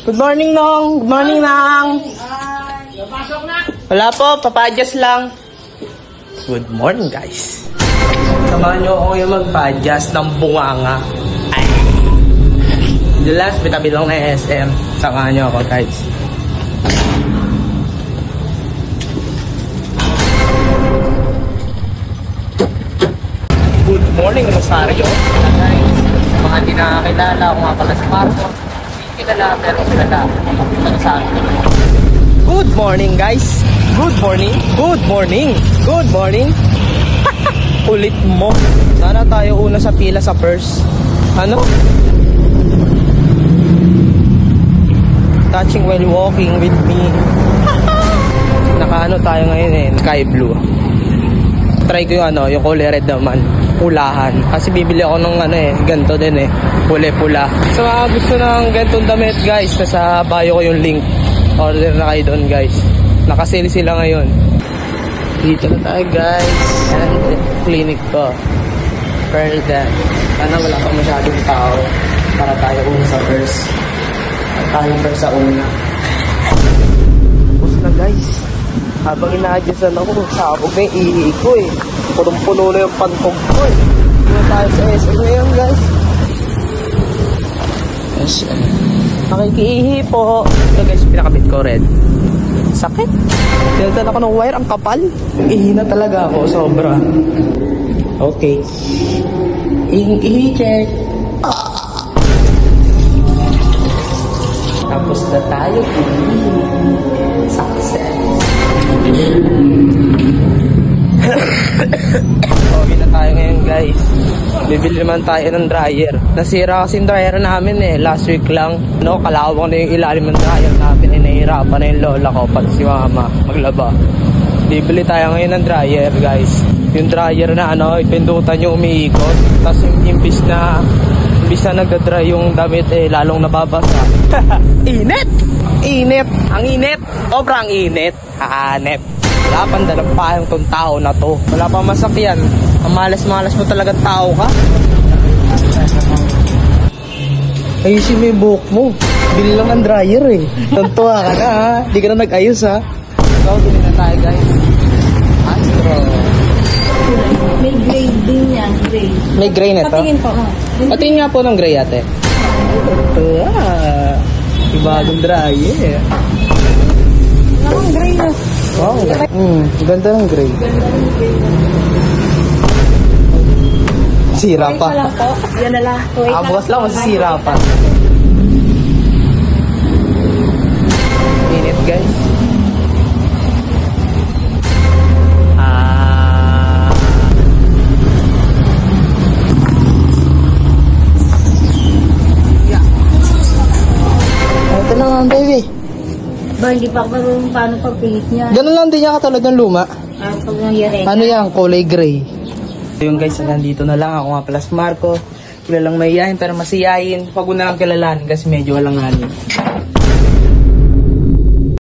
Good morning, Nong. Good morning, Nang. Wala po, papa-adjust lang. Good morning, guys. Samahan nyo ako yung magpa-adjust ng bunganga. Ay. The last, bitabi lang na SM. Samahan nyo ako, guys. Good morning, Rosario. Guys, mga hindi nakakilala, ako nga pala si Marco. Hindi kilala, pero kilala. Ano sa akin? Good morning, guys. Good morning. Good morning. Good morning. Ulit mo. Sana tayo una sa pila sa first. Ano? Touching while walking with me. Nakaano tayo ngayon eh, sky blue. Try ko yung yung kulay red naman. Pulahan. Kasi bibili ako ng ganito din eh. Pula-pula. So mga gusto ng ganitong damit, guys, nasa bio ko yung link. Order na kayo doon, guys. Nakasale sila ngayon. Dito na tayo, guys. And clinic ko. Pearl Dan. Sana wala pa masyadong tao para tayo una sa first. At tayo first sa una. Tapos na, guys. Habang ina-adjustan ako, sabog na yung ihi ko eh. Punong-puno na yung pantog ko eh. Dito tayo sa SM ngayon, guys. SM. Makikiihi po. Ito, guys, pinakabit ko red. Sakit. Dalitan ako ng wire, ang kapal. Ihi na talaga ako, sobra. Okay. Ihi check. Tapos na tayo. Success. Okay na tayo ngayon, guys. Bibili naman tayo ng dryer. Nasira kasi yung dryer namin eh. Last week lang. Kalawang na yung ilalim ng dryer namin. Nahihirapan na yung lola ko pati si mama maglaba. Bibili tayo ngayon ng dryer, guys. Yung dryer na ipindutan nyo umiikot. Tapos imbis na nagdadry yung damit eh, lalong nababasa. Init! Init! Ang init! Sobrang init! Hanep! Wala pang dalampahang tong tao na to. Wala pang masakyan. Ang malas-malas mo talagang tao ka. Ayusin mo yung buhok mo. Bili lang ng dryer eh. Tuntua ka na ha. Di ka na nag-ayos ha. Ikaw, bili na tayo, guys. Astro. May gray din yan. Gray. May gray na to? Patingin po. Patingin nga po ng gray, ate. Ibagong dryer. Ang gray na. Wow. Ganda ng gray. Sira pa. Wait lang po. Yan na lang. Bukas lang, masisira pa. Init, guys. Ito lang, baby. Ba, hindi pa ako paano pagpihit niya. Ganun lang din niya katulad ng luma. Pag nangyari. Ano yan? Kulay gray. So yung guys, nandito na lang. Ako nga pala si Marco. Kilalang mayayain pero masiyahin. Pag una lang kilalanin kasi medyo walang hanin.